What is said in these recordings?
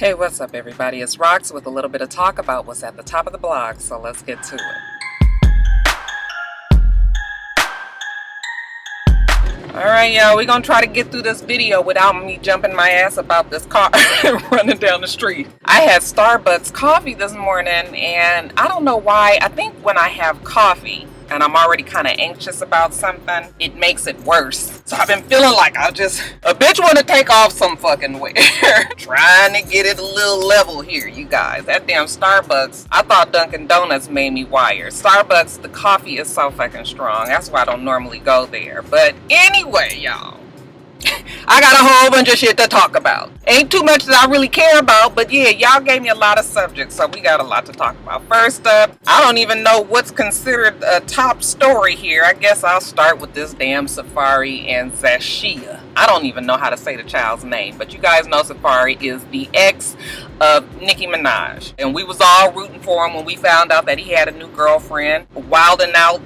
Hey, what's up everybody? It's Rox with a little bit of talk about what's at the top of the blog, so let's get to it. Alright y'all, we're gonna try to get through this video without me jumping my ass about this car running down the street. I had Starbucks coffee this morning and I don't know why. I think when I have coffee and I'm already kind of anxious about something, it makes it worse. So I've been feeling like a bitch want to take off some fucking wear. Trying to get it a little level here, you guys. That damn Starbucks, I thought Dunkin' Donuts made me wired. Starbucks, the coffee is so fucking strong. That's why I don't normally go there. But anyway, y'all, I got a whole bunch of shit to talk about. Ain't too much that I really care about, but yeah, y'all gave me a lot of subjects, so we got a lot to talk about. First up, I don't even know what's considered a top story here. I guess I'll start with this damn Zafaree and Zafaree. I don't even know how to say the child's name, but you guys know Zafaree is the ex of Nicki Minaj. And we was all rooting for him when we found out that he had a new girlfriend, wilding out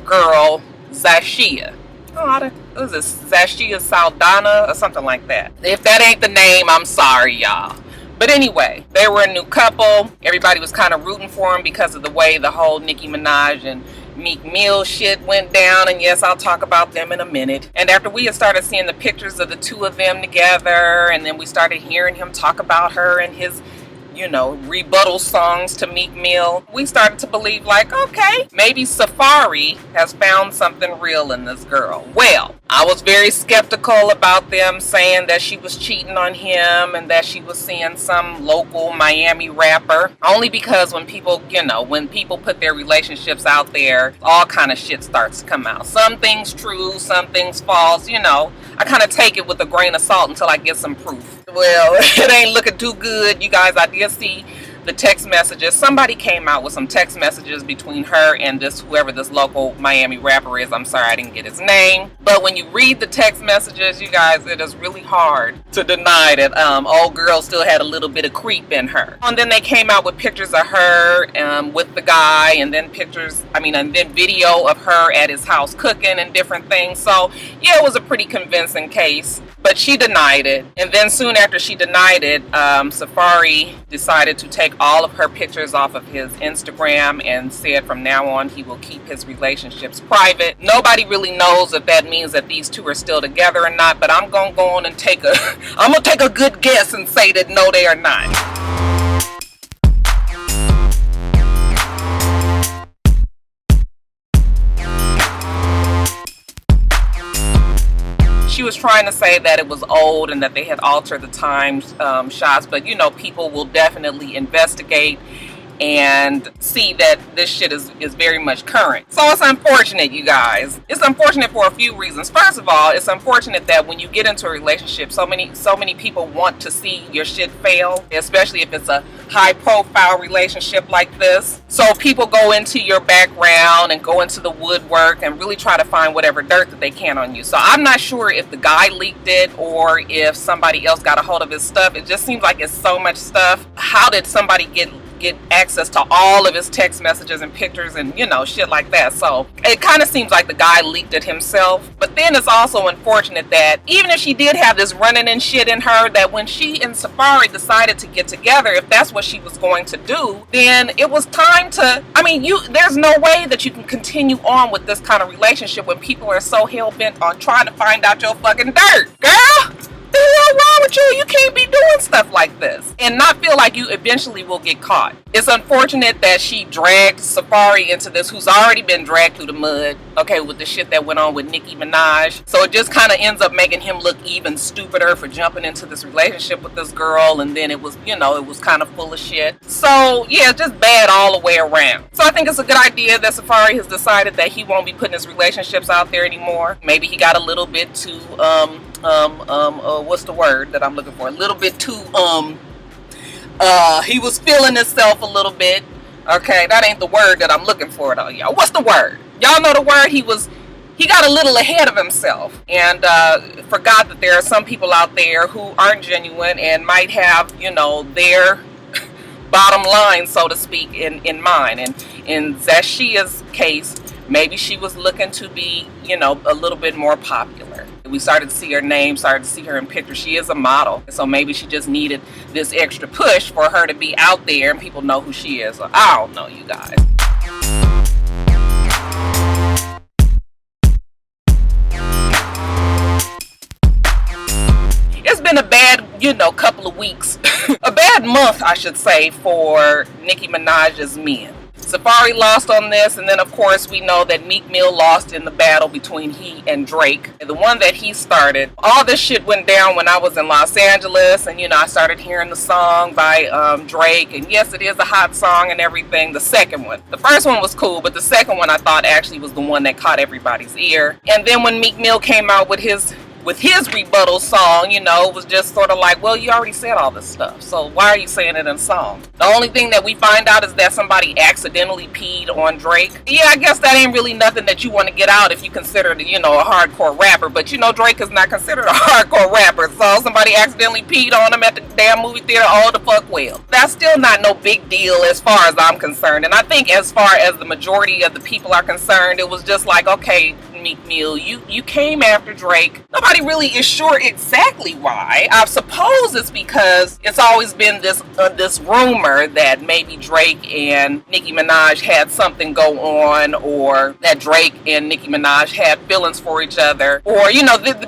girl, Zafaree. Oh, what is this? Zafaree Saldana or something like that. If that ain't the name, I'm sorry, y'all. But anyway, they were a new couple. Everybody was kind of rooting for them because of the way the whole Nicki Minaj and Meek Mill shit went down. And yes, I'll talk about them in a minute. And after we had started seeing the pictures of the two of them together, and then we started hearing him talk about her and his, you know, rebuttal songs to Meek Mill, we started to believe like, okay, maybe Zafaree has found something real in this girl. Well, I was very skeptical about them saying that she was cheating on him and that she was seeing some local Miami rapper, only because when people, you know, when people put their relationships out there, all kind of shit starts to come out. Some things true, some things false, you know. I kind of take it with a grain of salt until I get some proof. Well, it ain't looking too good, you guys. I did see the text messages. Somebody came out with some text messages between her and this, whoever this local Miami rapper is. I'm sorry I didn't get his name. But when you read the text messages, you guys, it is really hard to deny that old girl still had a little bit of creep in her. And then they came out with pictures of her with the guy, and then and then video of her at his house cooking and different things. So yeah, it was a pretty convincing case. But she denied it. And then soon after she denied it, Zafaree decided to take all of her pictures off of his Instagram and said from now on he will keep his relationships private. Nobody really knows if that means that these two are still together or not, but I'm gonna go on and take a good guess and say that no, they are not. She was trying to say that it was old and that they had altered the time shots, but you know, people will definitely investigate and see that this shit is very much current. So it's unfortunate, you guys. It's unfortunate for a few reasons. First of all, it's unfortunate that when you get into a relationship, so many people want to see your shit fail, especially if it's a high profile relationship like this. So people go into your background and go into the woodwork and really try to find whatever dirt that they can on you. So I'm not sure if the guy leaked it or if somebody else got a hold of his stuff. It just seems like it's so much stuff. How did somebody get access to all of his text messages and pictures and, you know, shit like that? So it kind of seems like the guy leaked it himself. But then it's also unfortunate that even if she did have this running and shit in her, that when she and Zafaree decided to get together, if that's what she was going to do, then it was time to, there's no way that you can continue on with this kind of relationship when people are so hell-bent on trying to find out your fucking dirt. Girl, the hell wrong with you? You can't be doing stuff like this and not feel like you eventually will get caught. It's unfortunate that she dragged Zafaree into this, who's already been dragged through the mud, okay, with the shit that went on with Nicki Minaj. So it just kind of ends up making him look even stupider for jumping into this relationship with this girl, and then it was, you know, it was kind of full of shit. So yeah, just bad all the way around. So I think it's a good idea that Zafaree has decided that he won't be putting his relationships out there anymore. Maybe he got a little bit too what's the word that I'm looking for? A little bit too he was feeling himself a little bit. Okay, that ain't the word that I'm looking for though, y'all. What's the word? Y'all know the word. He got a little ahead of himself and forgot that there are some people out there who aren't genuine and might have, you know, their bottom line, so to speak, in mind. And in Zashia's case, maybe she was looking to be, you know, a little bit more popular. We started to see her name, started to see her in pictures. She is a model, so maybe she just needed this extra push for her to be out there and people know who she is. So I don't know, you guys. It's been a bad, couple of weeks. A bad month, I should say, for Nicki Minaj's men. Zafaree lost on this, and then of course we know that Meek Mill lost in the battle between he and Drake, the one that he started. All this shit went down when I was in Los Angeles, and I started hearing the song by Drake, and yes, it is a hot song and everything. The second one, the first one was cool, but the second one I thought actually was the one that caught everybody's ear. And then when Meek Mill came out with his rebuttal song, it was just sort of like, well, you already said all this stuff, so why are you saying it in a song? The only thing that we find out is that somebody accidentally peed on Drake. Yeah, I guess that ain't really nothing that you want to get out if you consider it, a hardcore rapper, but Drake is not considered a hardcore rapper, so somebody accidentally peed on him at the damn movie theater, all the fuck well. That's still not no big deal as far as I'm concerned, and I think as far as the majority of the people are concerned, it was just like, okay, Meek Mill, you came after Drake. Nobody really is sure exactly why. I suppose it's because it's always been this rumor that maybe Drake and Nicki Minaj had something go on, or that Drake and Nicki Minaj had feelings for each other, or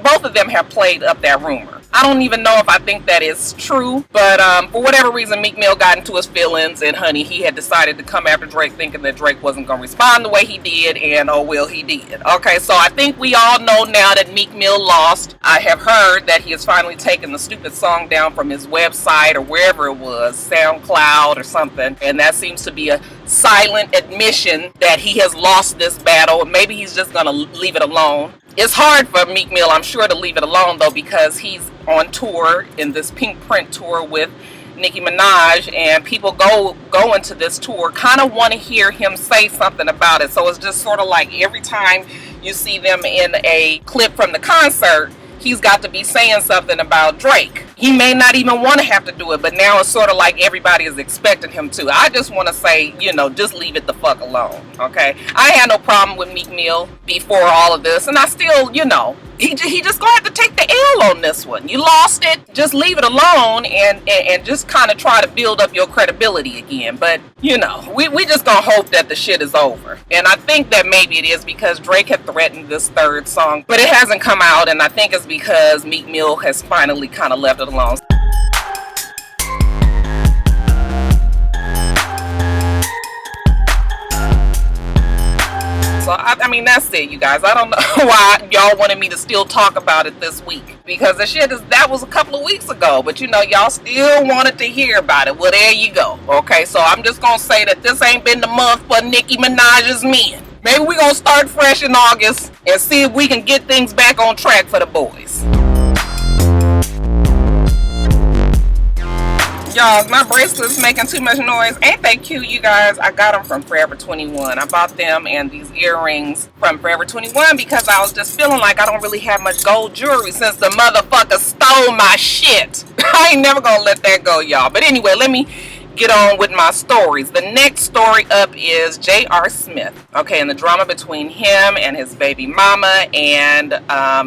both of them have played up that rumor. I don't even know if I think that is true, but for whatever reason, Meek Mill got into his feelings, and honey, he had decided to come after Drake thinking that Drake wasn't going to respond the way he did, and oh well, he did. Okay, so I think we all know now that Meek Mill lost. I have heard that he has finally taken the stupid song down from his website or wherever it was, SoundCloud or something, and that seems to be a silent admission that he has lost this battle, and maybe he's just going to leave it alone. It's hard for Meek Mill, I'm sure, to leave it alone, though, because he's on tour in this Pink Print tour with Nicki Minaj, and people go into this tour kind of want to hear him say something about it. So it's just sort of like every time you see them in a clip from the concert, he's got to be saying something about Drake. He may not even want to have to do it, but now it's sort of like everybody is expecting him to. I just want to say, just leave it the fuck alone, okay? I had no problem with Meek Mill before all of this, and I still, he just gonna have to take the L on this one. You lost it, just leave it alone, and just kind of try to build up your credibility again. But, we just gonna hope that the shit is over. And I think that maybe it is because Drake had threatened this third song, but it hasn't come out, and I think it's because Meek Mill has finally kind of left it alone. So, I mean, that's it, you guys. I don't know why y'all wanted me to still talk about it this week, because that was a couple of weeks ago, but y'all still wanted to hear about it. Well, there you go. Okay, so I'm just gonna say that this ain't been the month for Nicki Minaj's men. Maybe we're gonna start fresh in August and see if we can get things back on track for the boys. Y'all, my bracelet's making too much noise. Ain't they cute, you guys? I got them from Forever 21. I bought them and these earrings from Forever 21 because I was just feeling like I don't really have much gold jewelry since the motherfucker stole my shit. I ain't never gonna let that go, y'all. But anyway, let me get on with my stories. The next story up is J.R. Smith. Okay, and the drama between him and his baby mama and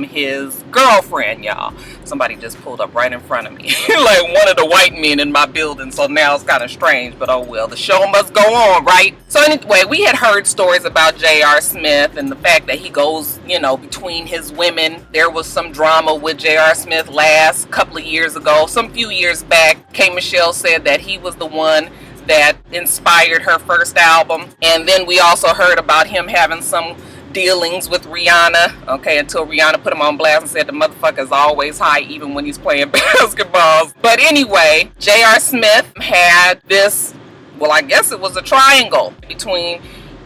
his girlfriend, y'all. Somebody just pulled up right in front of me. Like one of the white men in my building, so now it's kind of strange, but oh well, the show must go on, right? So anyway, we had heard stories about J.R. Smith and the fact that he goes, between his women. There was some drama with J.R. Smith last couple of years ago. Some few years back, K. Michelle said that he was the one that inspired her first album. And then we also heard about him having some dealings with Rihanna, okay, until Rihanna put him on blast and said the motherfucker is always high even when he's playing basketball. But anyway, J.R. Smith had this, well, I guess it was a triangle between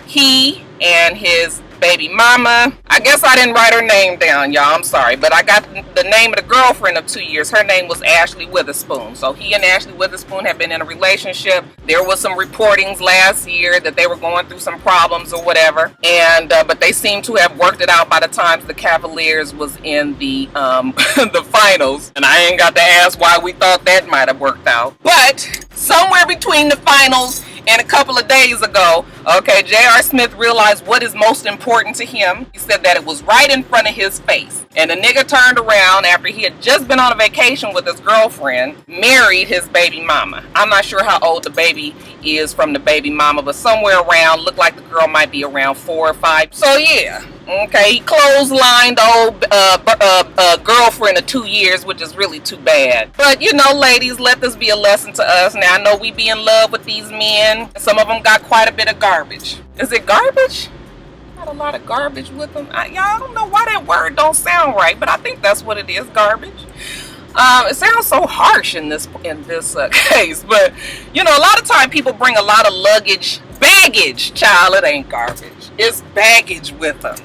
he and his baby mama. I guess I didn't write her name down, y'all. I'm sorry, but I got the name of the girlfriend of 2 years. Her name was Ashley Witherspoon. So he and Ashley Witherspoon have been in a relationship. There was some reportings last year that they were going through some problems or whatever, and but they seem to have worked it out by the time the Cavaliers was in the the finals. And I ain't got to ask why we thought that might have worked out, but somewhere between the finals And a couple of days ago, okay, J.R. Smith realized what is most important to him. He said that it was right in front of his face. And the nigga turned around after he had just been on a vacation with his girlfriend, married his baby mama. I'm not sure how old the baby is from the baby mama, but somewhere around, looked like the girl might be around 4 or 5. So yeah, okay, he clotheslined the old girlfriend of 2 years, which is really too bad. But you know, ladies, let this be a lesson to us. Now, I know we be in love with these men. Some of them got quite a bit of garbage. Is it garbage? Not a lot of garbage with them. I don't know why that word don't sound right, but I think that's what it is, garbage. It sounds so harsh in this case, but you know, a lot of time people bring a lot of baggage, child. It ain't garbage. It's baggage with them.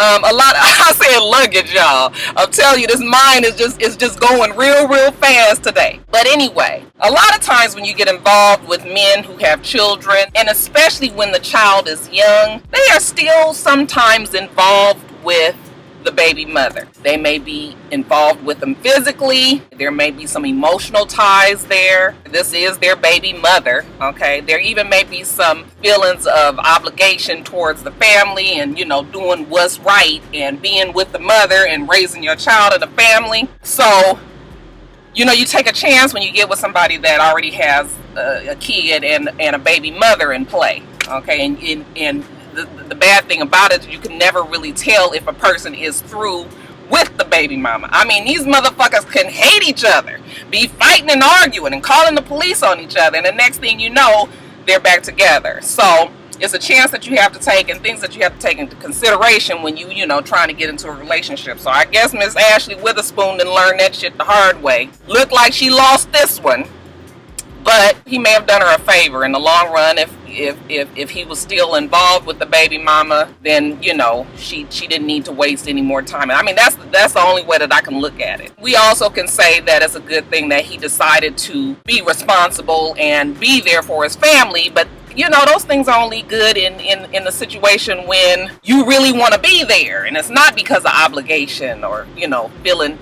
I said luggage, y'all. I'm telling you, this mind is just going real fast today. But anyway, a lot of times when you get involved with men who have children, and especially when the child is young, they are still sometimes involved with the baby mother. They may be involved with them physically. There may be some emotional ties there. This is their baby mother, okay? There even may be some feelings of obligation towards the family and, you know, doing what's right and being with the mother and raising your child in the family. So, you know, you take a chance when you get with somebody that already has a kid and a baby mother in play, okay? And the bad thing about it is you can never really tell if a person is through with the baby mama. I mean, these motherfuckers can hate each other, be fighting and arguing and calling the police on each other, and the next thing you know, they're back together. So it's a chance that you have to take and things that you have to take into consideration when you know, trying to get into a relationship. So I guess Miss Ashley Witherspoon didn't learn that shit the hard way. Looked like she lost this one, but he may have done her a favor in the long run. If he was still involved with the baby mama, then, you know, she didn't need to waste any more time. I mean, that's the only way that I can look at it. We also can say that it's a good thing that he decided to be responsible and be there for his family, but you know, those things are only good in the situation when you really want to be there, and it's not because of obligation or, you know, feeling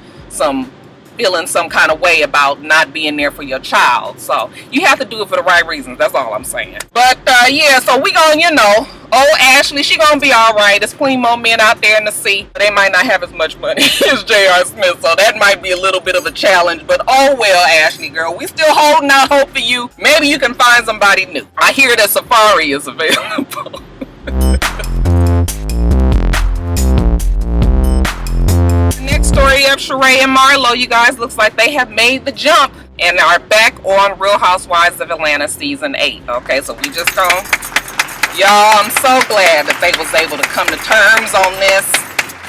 some kind of way about not being there for your child. So you have to do it for the right reasons. That's all I'm saying. But yeah, so we gonna, you know, old Ashley, she gonna be all right. There's plenty more men out there in the sea, but they might not have as much money as J.R. Smith, so that might be a little bit of a challenge. But oh well, Ashley girl, we still holding out hope for you. Maybe you can find somebody new. I hear that Zafaree is available. Next story of Sheree and Marlo, you guys, looks like they have made the jump and are back on Real Housewives of Atlanta season 8. Okay, so we just gonna, y'all, I'm so glad that they was able to come to terms on this.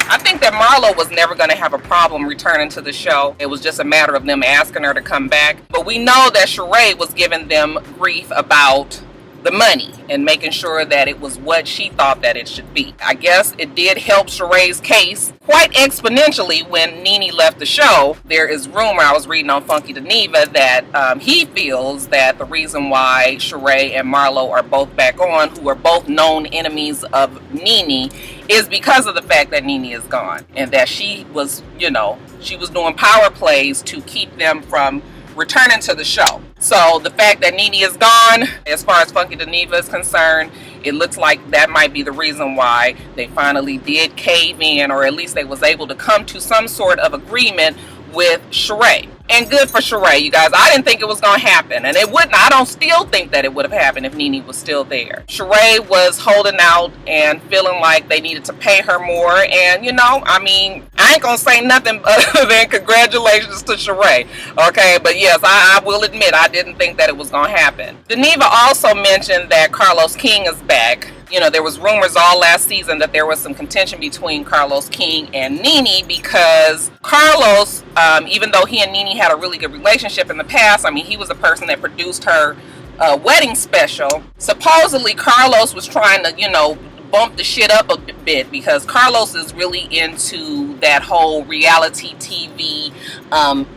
I think that Marlo was never going to have a problem returning to the show. It was just a matter of them asking her to come back. But we know that Sheree was giving them grief about the money and making sure that it was what she thought that it should be. I guess it did help Sheree's case quite exponentially when Nene left the show. There is rumor, I was reading on Funky Geneva, that he feels that the reason why Sheree and Marlo are both back on, who are both known enemies of Nene, is because of the fact that Nene is gone and that she was, you know, she was doing power plays to keep them from returning to the show. So the fact that Nene is gone, as far as Funky Geneva is concerned, it looks like that might be the reason why they finally did cave in, or at least they was able to come to some sort of agreement with Sheree. And good for Sheree, you guys. I didn't think it was going to happen, and it wouldn't. I don't still think that it would have happened if Nene was still there. Sheree was holding out and feeling like they needed to pay her more, and you know, I mean, I ain't going to say nothing other than congratulations to Sheree, okay? But yes, I will admit, I didn't think that it was going to happen. Geneva also mentioned that Carlos King is back. You know, there was rumors all last season that there was some contention between Carlos King and Nene because Carlos, even though he and Nene had a really good relationship in the past, I mean, he was the person that produced her wedding special. Supposedly, Carlos was trying to, you know, bump the shit up a bit because Carlos is really into that whole reality TV,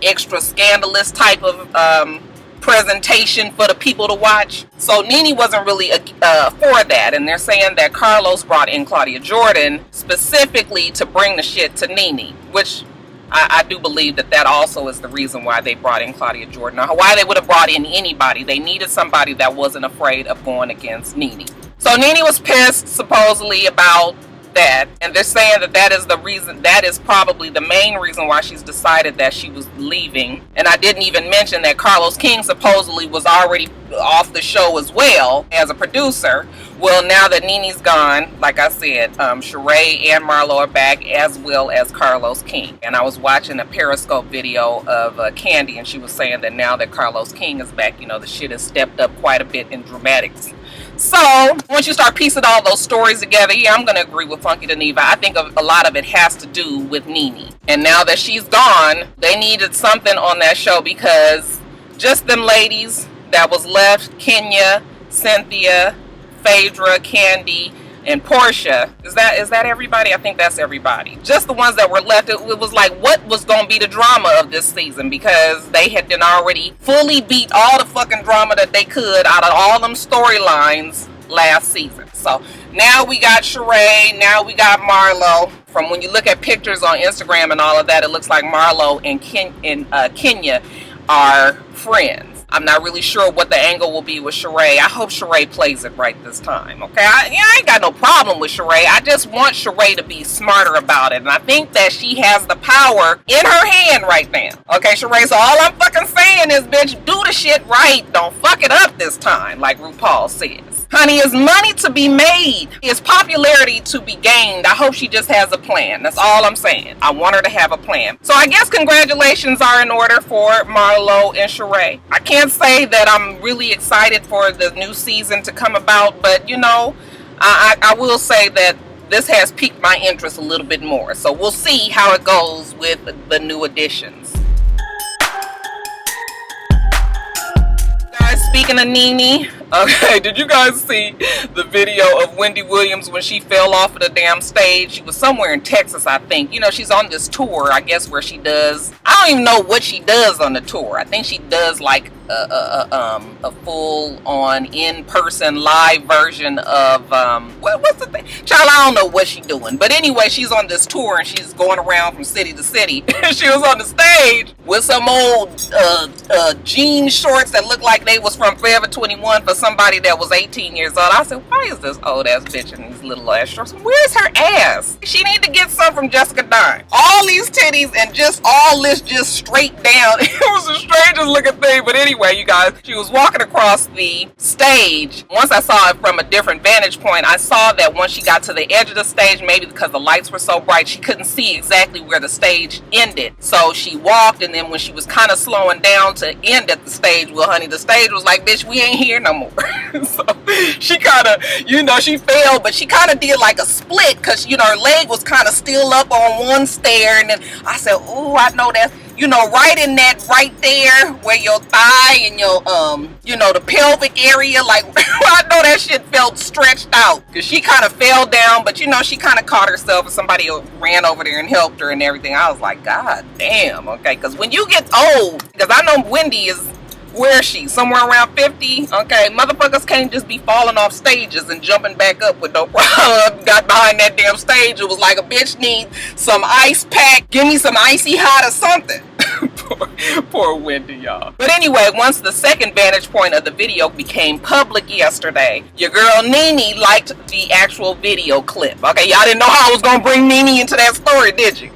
extra scandalous type of presentation for the people to watch. So Nene wasn't really for that, and they're saying that Carlos brought in Claudia Jordan specifically to bring the shit to Nene, which I do believe that also is the reason why they brought in Claudia Jordan, or why they would have brought in anybody. They needed somebody that wasn't afraid of going against Nene. So Nene was pissed, supposedly, about that, and they're saying that is the reason, that is probably the main reason why she's decided that she was leaving. And I didn't even mention that Carlos King supposedly was already off the show as well as a producer. Well, now that Nene's gone, like I said, Sheree and Marlo are back, as well as Carlos King. And I was watching a Periscope video of Candy, and she was saying that now that Carlos King is back, you know, the shit has stepped up quite a bit in dramatics. So once you start piecing all those stories together, yeah, I'm going to agree with Funky Geneva. I think a lot of it has to do with Nene. And now that she's gone, they needed something on that show, because just them ladies that was left, Kenya, Cynthia, Phaedra, Candy, and Portia. Is that everybody? I think that's everybody. Just the ones that were left. It was like, what was going to be the drama of this season? Because they had been already fully beat all the fucking drama that they could out of all them storylines last season. So now we got Sheree, now we got Marlo. From when you look at pictures on Instagram and all of that, it looks like Marlo and Kenya are friends. I'm not really sure what the angle will be with Sheree. I hope Sheree plays it right this time, okay? I ain't got no problem with Sheree. I just want Sheree to be smarter about it. And I think that she has the power in her hand right now. Okay, Sheree, so all I'm fucking saying is, bitch, do the shit right. Don't fuck it up this time, like RuPaul says. Honey, is money to be made, is popularity to be gained. I hope she just has a plan. That's all I'm saying. I want her to have a plan. So I guess congratulations are in order for Marlo and Sheree. I can't say that I'm really excited for the new season to come about, but you know, I will say that this has piqued my interest a little bit more. So we'll see how it goes with the new additions. Guys, speaking of Nene, okay, did you guys see the video of Wendy Williams when she fell off of the damn stage? She was somewhere in Texas, I think. You know, she's on this tour, I guess, where she does, I don't even know what she does on the tour. I think she does like a full-on in-person live version of what's the thing? Child, I don't know what she's doing. But anyway, she's on this tour and she's going around from city to city. She was on the stage with some old jean shorts that looked like they was from Forever 21 for somebody that was 18 years old. I said, why is this old ass bitch in these little ass shorts? Where's her ass? She need to get some from Jessica Dine. All these titties and just all this just straight down. It was the strangest looking thing. But anyway, you guys, she was walking across the stage. Once I saw it from a different vantage point, I saw that once she got to the edge of the stage, maybe because the lights were so bright, she couldn't see exactly where the stage ended. So she walked, and then when she was kind of slowing down to end at the stage, well, honey, the stage was like, bitch, we ain't here no more. So she kind of, you know, she fell, but she kind of did like a split, because, you know, her leg was kind of still up on one stair. And then I said, oh, I know that. You know, right in that right there where your thigh and your, you know, the pelvic area, like, I know that shit felt stretched out. Because she kind of fell down, but, you know, she kind of caught herself and somebody ran over there and helped her and everything. I was like, God damn, okay. Because when you get old, because I know Wendy is, where is she? Somewhere around 50? Okay, motherfuckers can't just be falling off stages and jumping back up with no problem. Got behind that damn stage. It was like a bitch needs some ice pack. Give me some icy hot or something. Poor Wendy, y'all. But anyway, once the second vantage point of the video became public yesterday, your girl Nene liked the actual video clip. Okay, y'all didn't know how I was going to bring Nene into that story, did you?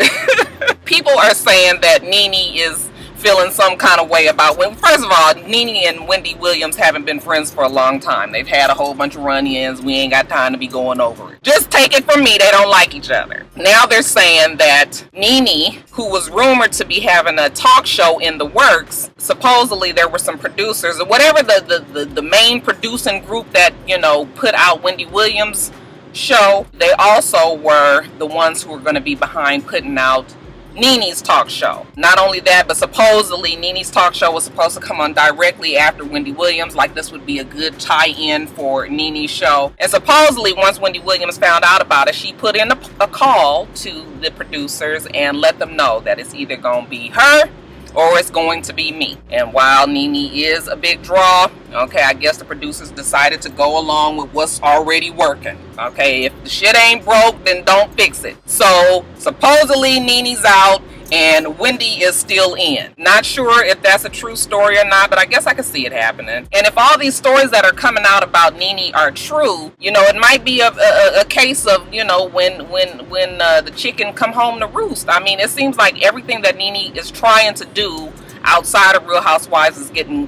People are saying that Nene is feeling some kind of way about when, first of all, Nene and Wendy Williams haven't been friends for a long time. They've had a whole bunch of run-ins. We ain't got time to be going over it. Just take it from me, they don't like each other. Now they're saying that Nene, who was rumored to be having a talk show in the works, supposedly there were some producers or whatever the main producing group that, you know, put out Wendy Williams' show, they also were the ones who were going to be behind putting out Nene's talk show. Not only that, but supposedly Nene's talk show was supposed to come on directly after Wendy Williams, like this would be a good tie-in for Nene's show. And supposedly once Wendy Williams found out about it, she put in a call to the producers and let them know that it's either going to be her or it's going to be me. And while Nene is a big draw, okay, I guess the producers decided to go along with what's already working. Okay, if the shit ain't broke, then don't fix it. So supposedly Nene's out and Wendy is still in. Not sure if that's a true story or not, but I guess I could see it happening. And if all these stories that are coming out about Nene are true, you know, it might be a case of, you know, when the chicken come home to roost. I mean, it seems like everything that Nene is trying to do outside of Real Housewives is getting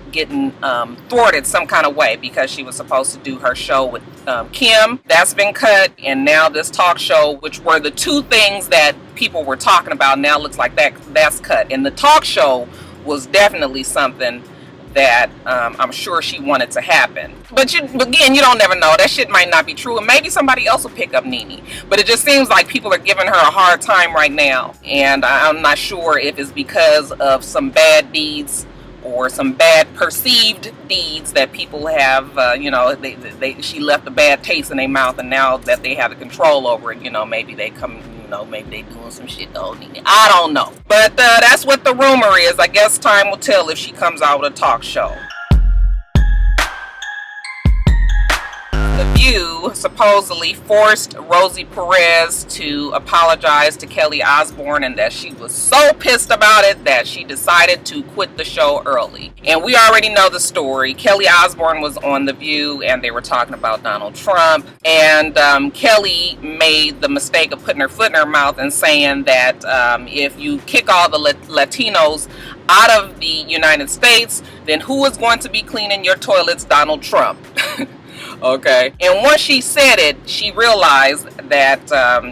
thwarted some kind of way, because she was supposed to do her show with Kim. That's been cut, and now this talk show, which were the two things that people were talking about, now looks like that's cut. And the talk show was definitely something that I'm sure she wanted to happen. But again, you don't never know. That shit might not be true, and maybe somebody else will pick up Nene. But it just seems like people are giving her a hard time right now, and I'm not sure if it's because of some bad deeds or some bad perceived deeds that people have. You know, she left a bad taste in their mouth, and now that they have the control over it, you know, maybe they come. You know, maybe they doing some shit to old Nene. I don't know. But that's what the rumor is. I guess time will tell if she comes out with a talk show. The View supposedly forced Rosie Perez to apologize to Kelly Osbourne, and that she was so pissed about it that she decided to quit the show early. And we already know the story. Kelly Osbourne was on The View, and they were talking about Donald Trump, and Kelly made the mistake of putting her foot in her mouth and saying that if you kick all the Latinos out of the United States, then who is going to be cleaning your toilets? Donald Trump. Okay. And once she said it, she realized that,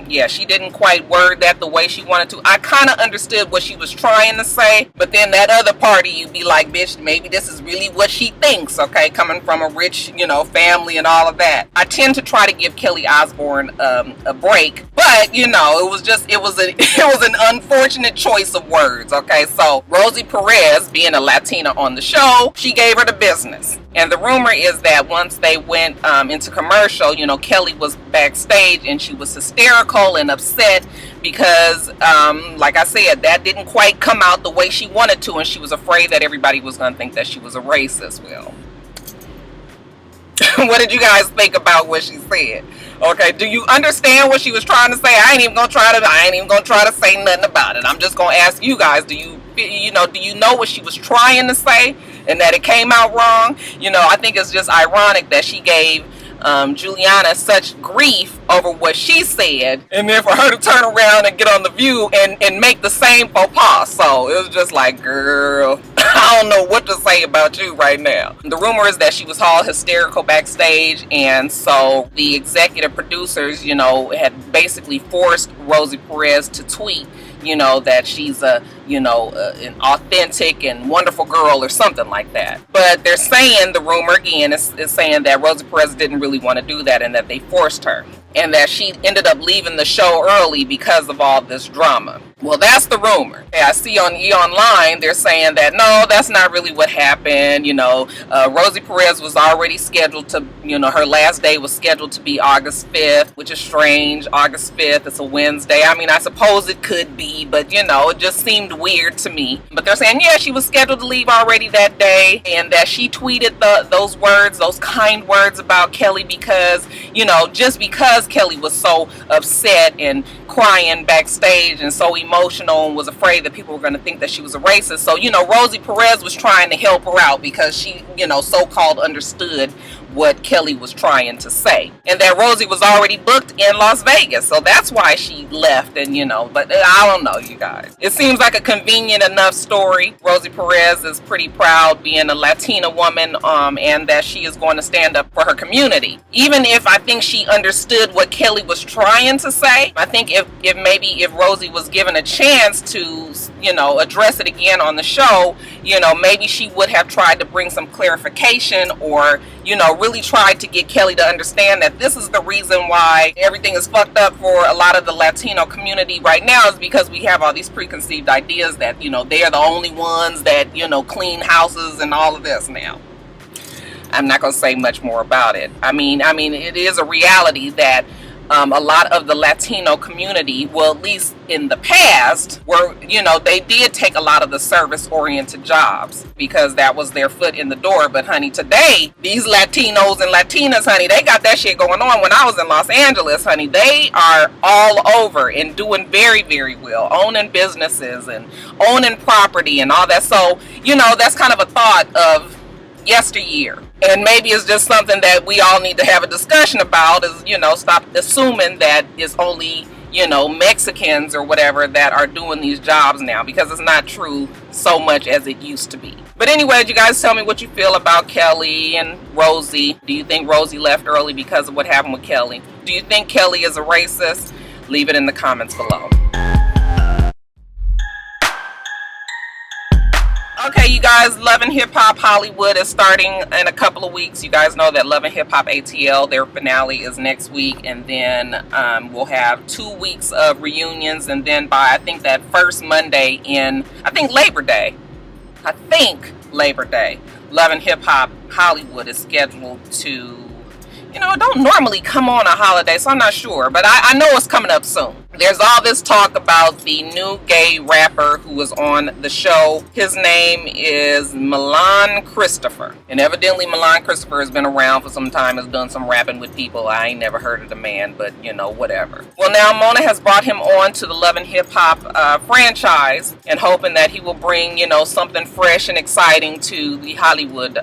yeah, she didn't quite word that the way she wanted to. I kind of understood what she was trying to say, but then that other party, you'd be like, bitch, maybe this is really what she thinks, okay, coming from a rich, you know, family and all of that. I tend to try to give Kelly Osbourne a break, but, you know, it was an unfortunate choice of words, okay? So Rosie Perez, being a Latina on the show, she gave her the business. And the rumor is that once they went into commercial, you know, Kelly was backstage and she was hysterical and upset because, like I said, that didn't quite come out the way she wanted to, and she was afraid that everybody was going to think that she was a racist. Well, what did you guys think about what she said? Okay, do you understand what she was trying to say? I ain't even gonna try to say nothing about it. I'm just gonna ask you guys, do you know what she was trying to say and that it came out wrong? You know, I think it's just ironic that she gave Juliana such grief over what she said, and then for her to turn around and get on The View and make the same faux pas. So it was just like, girl, I don't know what to say about you right now. The rumor is that she was all hysterical backstage, and so the executive producers, you know, had basically forced Rosie Perez to tweet, you know, that she's an authentic and wonderful girl or something like that. But they're saying, the rumor again is saying that Rosie Perez didn't really want to do that, and that they forced her, and that she ended up leaving the show early because of all this drama. Well, that's the rumor. I see on E! Online, they're saying that, no, that's not really what happened. You know, Rosie Perez was already scheduled to, you know, her last day was scheduled to be August 5th, which is strange. August 5th, it's a Wednesday. I mean, I suppose it could be, but, you know, it just seemed weird to me. But they're saying, yeah, she was scheduled to leave already that day, and that she tweeted those words, those kind words about Kelly because, you know, just because Kelly was so upset and crying backstage and so emotional and was afraid that people were going to think that she was a racist. So, you know, Rosie Perez was trying to help her out because she, you know, so-called understood what Kelly was trying to say, and that Rosie was already booked in Las Vegas, so that's why she left. And, you know, but I don't know, you guys, it seems like a convenient enough story. Rosie Perez is pretty proud being a Latina woman, and that she is going to stand up for her community, even if I think she understood what Kelly was trying to say. I think if Rosie was given a chance to, you know, address it again on the show, you know, maybe she would have tried to bring some clarification, or, you know, really tried to get Kelly to understand that this is the reason why everything is fucked up for a lot of the Latino community right now, is because we have all these preconceived ideas that, you know, they're the only ones that, you know, clean houses and all of this. Now, I'm not going to say much more about it. I mean, it is a reality that a lot of the Latino community, well, at least in the past, were, you know, they did take a lot of the service-oriented jobs because that was their foot in the door. But honey, today, these Latinos and Latinas, honey, they got that shit going on. When I was in Los Angeles, honey, they are all over and doing very, very well, owning businesses and owning property and all that. So, you know, that's kind of a thought of yesteryear. And maybe it's just something that we all need to have a discussion about, is, you know, stop assuming that it's only, you know, Mexicans or whatever that are doing these jobs now, because it's not true so much as it used to be. But anyway, you guys tell me what you feel about Kelly and Rosie. Do you think Rosie left early because of what happened with Kelly? Do you think Kelly is a racist? Leave it in the comments below. Okay, you guys, Love and Hip Hop Hollywood is starting in a couple of weeks. You guys know that Love and Hip Hop ATL, their finale is next week, and then we'll have 2 weeks of reunions, and then by, I think, that first Monday in, I think Labor Day, Love and Hip Hop Hollywood is scheduled to, you know, it don't normally come on a holiday, so I'm not sure, but I know it's coming up soon. There's all this talk about the new gay rapper who was on the show. His name is Milan Christopher. And evidently Milan Christopher has been around for some time, has done some rapping with people. I ain't never heard of the man, but you know, whatever. Well, now Mona has brought him on to the Love and Hip Hop franchise, and hoping that he will bring, you know, something fresh and exciting to the Hollywood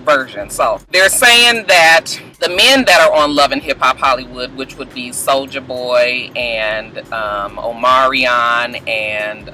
version. So they're saying that the men that are on Love and Hip Hop Hollywood, which would be Soulja Boy and Omarion and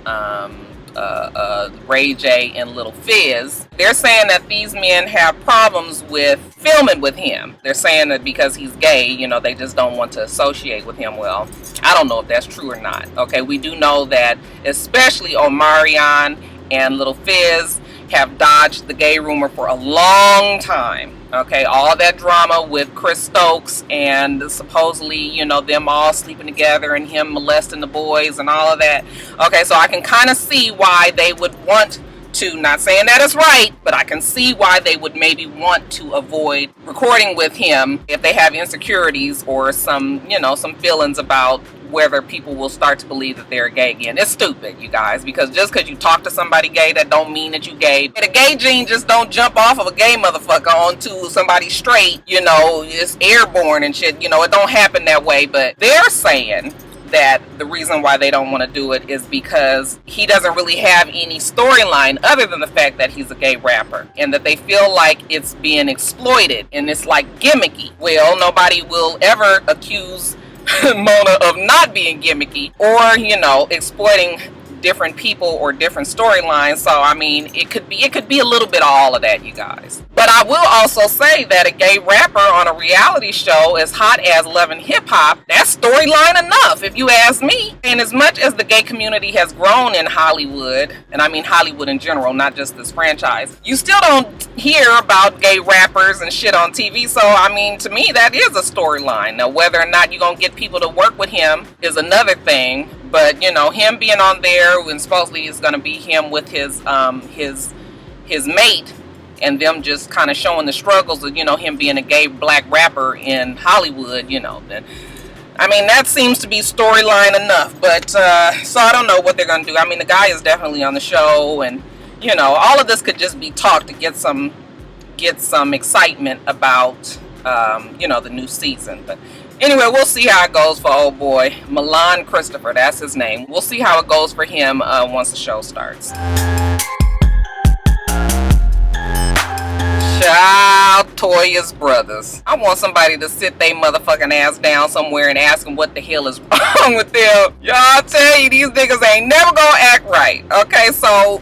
Ray J and Little Fizz, they're saying that these men have problems with filming with him. They're saying that because he's gay, you know, they just don't want to associate with him. Well, I don't know if that's true or not. Okay, we do know that especially Omarion and Little Fizz have dodged the gay rumor for a long time. Okay, all that drama with Chris Stokes and supposedly, you know, them all sleeping together and him molesting the boys and all of that. Okay, so I can kind of see why they would want to, not saying that it's right, but I can see why they would maybe want to avoid recording with him if they have insecurities or some, you know, some feelings about whether people will start to believe that they're gay again. It's stupid, you guys, because just because you talk to somebody gay, that don't mean that you gay. The gay gene just don't jump off of a gay motherfucker onto somebody straight, you know, it's airborne and shit, you know, it don't happen that way. But they're saying that the reason why they don't want to do it is because he doesn't really have any storyline other than the fact that he's a gay rapper, and that they feel like it's being exploited and it's like gimmicky. Well, nobody will ever accuse Mona of not being gimmicky or, you know, exploiting different people or different storylines. So I mean, it could be a little bit of all of that, you guys. But I will also say that a gay rapper on a reality show as hot as Love and Hip Hop, that's storyline enough, if you ask me. And as much as the gay community has grown in Hollywood, and I mean Hollywood in general, not just this franchise, you still don't hear about gay rappers and shit on TV. So I mean, to me, that is a storyline. Now, whether or not you're gonna get people to work with him is another thing. But, you know, him being on there, and supposedly it's going to be him with his mate, and them just kind of showing the struggles of, you know, him being a gay black rapper in Hollywood, you know, then, I mean, that seems to be storyline enough. But, so I don't know what they're going to do. I mean, the guy is definitely on the show, and, you know, all of this could just be talk to get some excitement about, you know, the new season. But anyway, we'll see how it goes for old boy Milan Christopher. That's his name. We'll see how it goes for him once the show starts. Child, Toya's brothers. I want somebody to sit their motherfucking ass down somewhere and ask them what the hell is wrong with them. Y'all, tell you, these niggas ain't never gonna act right. Okay, so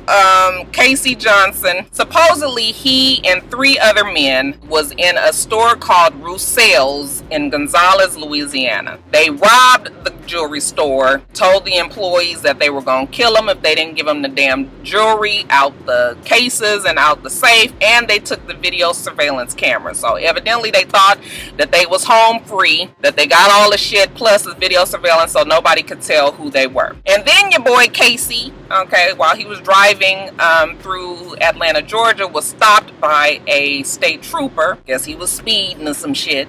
Casey Johnson, supposedly he and 3 other men was in a store called Roussel's in Gonzales, Louisiana. They robbed the jewelry store, told the employees that they were gonna kill them if they didn't give them the damn jewelry out the cases and out the safe, and they took the video surveillance camera. camera. So evidently they thought that they was home free, that they got all the shit plus the video surveillance, so nobody could tell who they were. And then your boy Casey, okay, while he was driving through Atlanta, Georgia, was stopped by a state trooper. Guess he was speeding or some shit.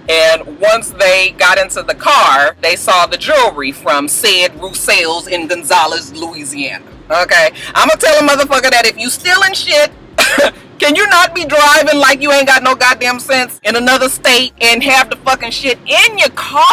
And once they got into the car, they saw the jewelry from said Roussel's in Gonzales, Louisiana. Okay, I'm gonna tell a motherfucker that if you stealing shit, can you not be driving like you ain't got no goddamn sense in another state and have the fucking shit in your car?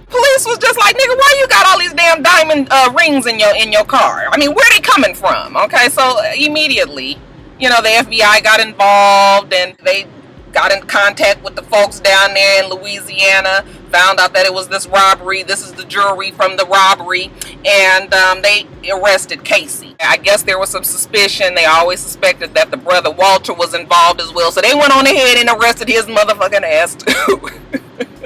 Police was just like, nigga, why you got all these damn diamond rings in your car? I mean, where they coming from? Okay, so immediately, you know, the FBI got involved and they got in contact with the folks down there in Louisiana, found out that it was this robbery. This is the jewelry from the robbery, and they arrested Casey. I guess there was some suspicion. They always suspected that the brother Walter was involved as well, so they went on ahead and arrested his motherfucking ass too.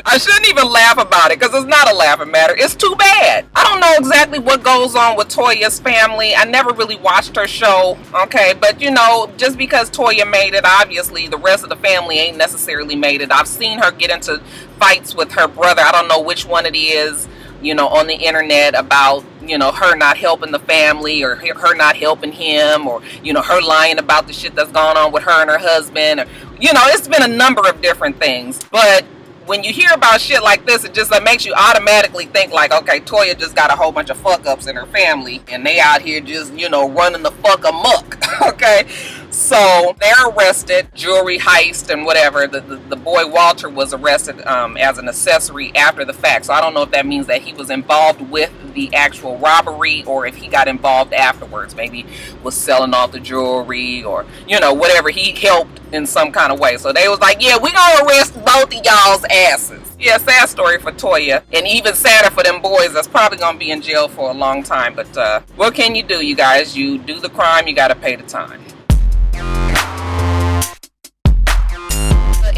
I shouldn't even laugh about it because it's not a laughing matter. It's too bad. I don't know exactly what goes on with Toya's family. I never really watched her show, okay? But, you know, just because Toya made it, obviously, the rest of the family ain't necessarily made it. I've seen her get into fights with her brother. I don't know which one it is, you know, on the internet about, you know, her not helping the family or her not helping him, or, you know, her lying about the shit that's going on with her and her husband. Or, you know, it's been a number of different things. But when you hear about shit like this, it just makes you automatically think like, okay, Toya just got a whole bunch of fuck-ups in her family, and they out here just, you know, running the fuck amok, okay? So they're arrested, jewelry heist and whatever. The boy Walter was arrested as an accessory after the fact. So I don't know if that means that he was involved with the actual robbery or if he got involved afterwards. Maybe was selling off the jewelry or, you know, whatever. He helped in some kind of way. So they was like, yeah, we gonna arrest both of y'all's asses. Yeah, sad story for Toya, and even sadder for them boys that's probably gonna be in jail for a long time. But what can you do, you guys? You do the crime, you gotta pay the time.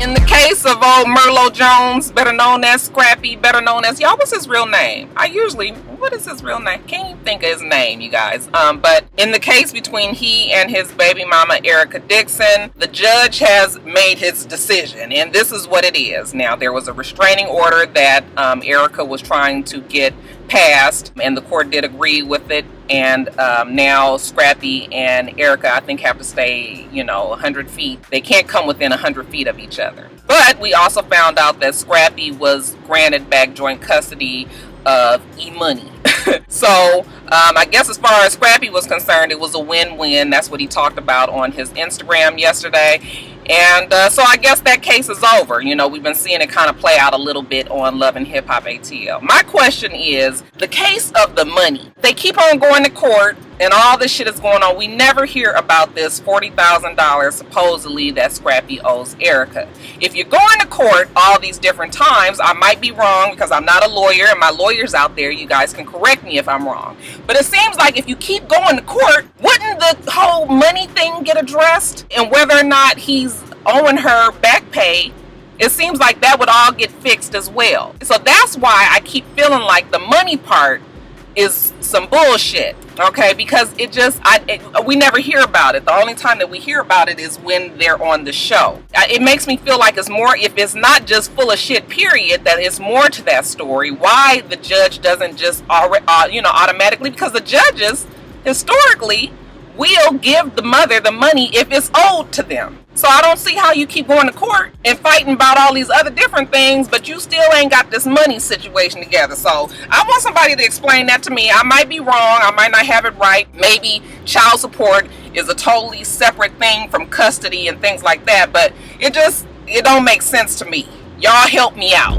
In the case of old Merlo Jones, better known as Scrappy, better known as, y'all, what's his real name? What is his real name? Can't even think of his name, you guys. But in the case between he and his baby mama, Erica Dixon, the judge has made his decision, and this is what it is. Now, there was a restraining order that Erica was trying to get passed, and the court did agree with it. And now Scrappy and Erica, I think, have to stay, you know, 100 feet. They can't come within 100 feet of each other. But we also found out that Scrappy was granted back joint custody of E-Money. So I guess as far as Scrappy was concerned, it was a win-win. That's what he talked about on his Instagram yesterday. And so I guess that case is over. You know, we've been seeing it kind of play out a little bit on Love and Hip Hop ATL. My question is, the case of the money. They keep on going to court and all this shit is going on. We never hear about this $40,000 supposedly that Scrappy owes Erica. If you're going to court all these different times, I might be wrong because I'm not a lawyer, and my lawyers out there, you guys can correct me if I'm wrong. But it seems like if you keep going to court, wouldn't the whole money thing get addressed? And whether or not he's owing her back pay, it seems like that would all get fixed as well. So that's why I keep feeling like the money part is some bullshit, okay? Because we never hear about it. The only time that we hear about it is when they're on the show. It makes me feel like it's more, if it's not just full of shit, period, that it's more to that story. Why the judge doesn't just, automatically, because the judges, historically, will give the mother the money if it's owed to them. So I don't see how you keep going to court and fighting about all these other different things, but you still ain't got this money situation together. So I want somebody to explain that to me. I might be wrong. I might not have it right. Maybe child support is a totally separate thing from custody and things like that, but it don't make sense to me. Y'all help me out.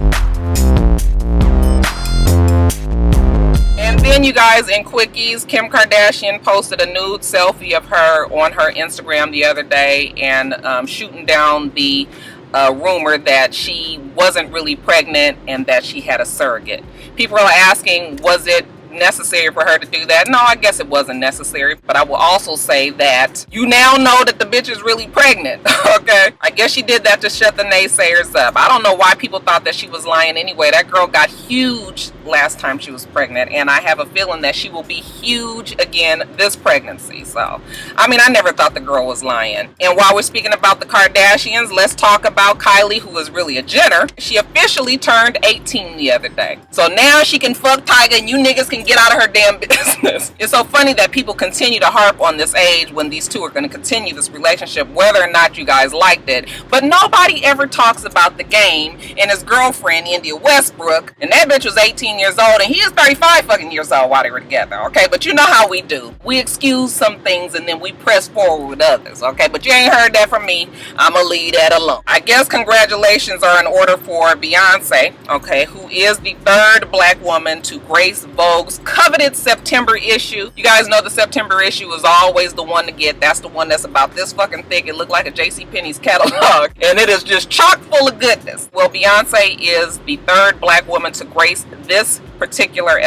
And then, you guys, in quickies, Kim Kardashian posted a nude selfie of her on her Instagram the other day and shooting down the rumor that she wasn't really pregnant and that she had a surrogate. People are asking, was it necessary for her to do that? No, I guess it wasn't necessary. But I will also say that you now know that the bitch is really pregnant. Okay, I guess she did that to shut the naysayers up. I don't know why people thought that she was lying anyway. That girl got huge last time she was pregnant, and I have a feeling that she will be huge again this pregnancy. So I mean, I never thought the girl was lying. And while we're speaking about the Kardashians, let's talk about Kylie, who is really a Jenner. She officially turned 18 the other day, so now she can fuck Tiger and you niggas can get out of her damn business. It's so funny that people continue to harp on this age when these two are going to continue this relationship, whether or not you guys liked it. But nobody ever talks about the game and his girlfriend India Westbrook, and that bitch was 18 years old and he is 35 fucking years old while they were together. Okay, but you know how we do. We excuse some things and then we press forward with others. Okay, but you ain't heard that from me. I'ma leave that alone. I guess congratulations are in order for Beyonce, okay, who is the third black woman to grace Vogue's coveted September issue. You guys know the September issue is always the one to get. That's the one that's about this fucking thick. It looked like a JCPenney's catalog, and it is just chock full of goodness. Well, Beyonce is the third black woman to grace this particular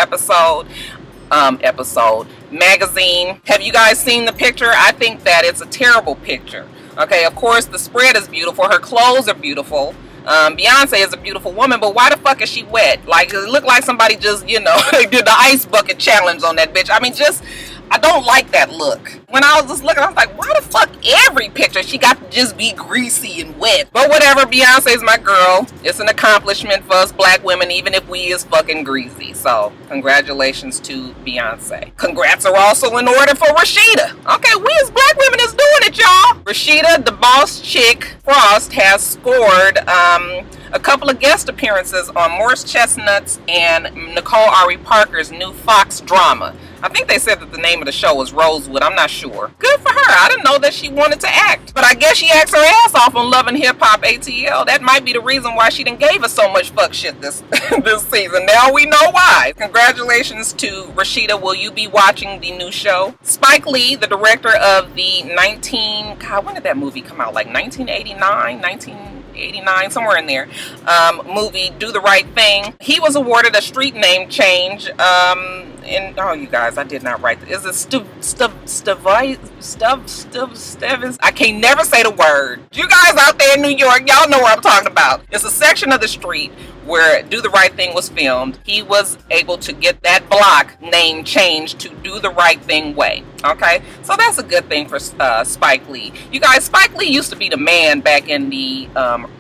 magazine. Have you guys seen the picture? I think that it's a terrible picture. Okay, of course the spread is beautiful, her clothes are beautiful. Beyonce is a beautiful woman, but why the fuck is she wet? Like, it looked like somebody just, you know, did the ice bucket challenge on that bitch. I mean, just, I don't like that look. When I was just looking, I was like, why the fuck every picture she got to just be greasy and wet? But whatever, Beyonce's my girl. It's an accomplishment for us black women, even if we is fucking greasy. So, congratulations to Beyonce. Congrats are also in order for Rashida. Okay, we as black women is doing it, y'all. Rashida, the boss chick, Frost, has scored a couple of guest appearances on Morris Chestnut's and Nicole Ari Parker's new Fox drama. I think they said that the name of the show was Rosewood. I'm not sure. Good for her. I didn't know that she wanted to act. But I guess she acts her ass off on Love and Hip Hop ATL. That might be the reason why she done gave us so much fuck shit this season. Now we know why. Congratulations to Rashida. Will you be watching the new show? Spike Lee, the director of the when did that movie come out? Like 1989, somewhere in there. Movie Do the Right Thing. He was awarded a street name change. You guys, I did not write that. Is it Stevens? I can never say the word. You guys out there in New York, y'all know what I'm talking about. It's a section of the street where Do the Right Thing was filmed. He was able to get that block name changed to Do the Right Thing Way. Okay, so that's a good thing for Spike Lee. You guys, Spike Lee used to be the man back in the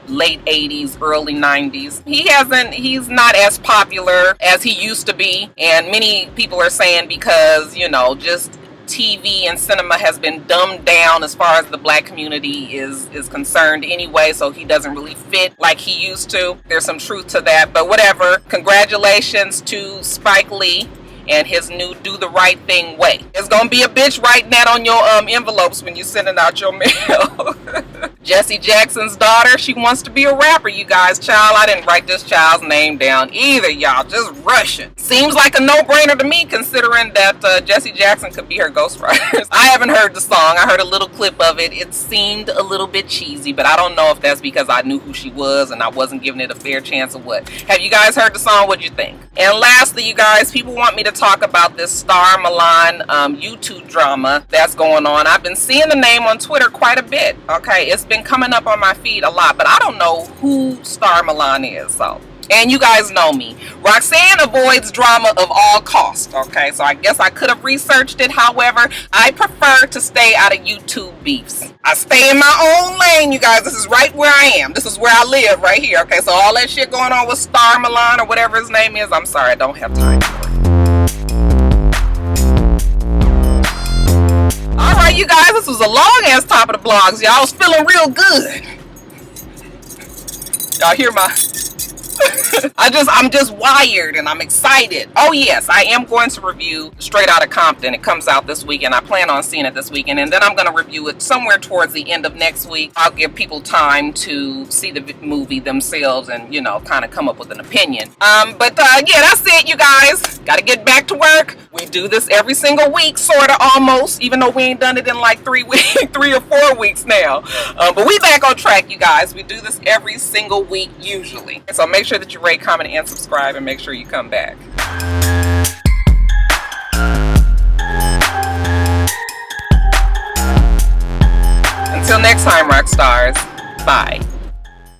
late 80s, early 90s. He's not as popular as he used to be, and many people are saying because, you know, just TV and cinema has been dumbed down as far as the black community is concerned anyway, so he doesn't really fit like he used to. There's some truth to that, but whatever. Congratulations to Spike Lee and his new Do the Right Thing Way. It's gonna be a bitch writing that on your envelopes when you're sending out your mail. Jesse Jackson's daughter, she wants to be a rapper, you guys. Child, I didn't write this child's name down either, y'all. Just Russian. Seems like a no-brainer to me, considering that Jesse Jackson could be her ghostwriter. I haven't heard the song. I heard a little clip of it. It seemed a little bit cheesy, but I don't know if that's because I knew who she was and I wasn't giving it a fair chance or what. Have you guys heard the song? What'd you think? And lastly, you guys, people want me to talk about this Star Milan YouTube drama that's going on. I've been seeing the name on Twitter quite a bit. Okay, it's been coming up on my feed a lot, but I don't know who Star Milan is. So, and you guys know me. Roxanne avoids drama of all costs. Okay, so I guess I could have researched it. However, I prefer to stay out of YouTube beefs. I stay in my own lane, you guys. This is right where I am. This is where I live, right here. Okay, so all that shit going on with Star Milan or whatever his name is, I'm sorry, I don't have time for it. Alright, you guys, this was a long ass top of the blogs. Y'all was feeling real good. Y'all hear my I'm just wired and I'm excited. Oh yes, I am going to review Straight Outta Compton. It comes out this weekend. I plan on seeing it this weekend, and then I'm going to review it somewhere towards the end of next week. I'll give people time to see the movie themselves and, you know, kind of come up with an opinion. Yeah, that's it, you guys. Got to get back to work. We do this every single week, sort of, almost, even though we ain't done it in like 3 or 4 weeks now. But we back on track, you guys. We do this every single week usually. So make sure that you rate, comment, and subscribe, and make sure you come back. next time, Roxstars. Bye.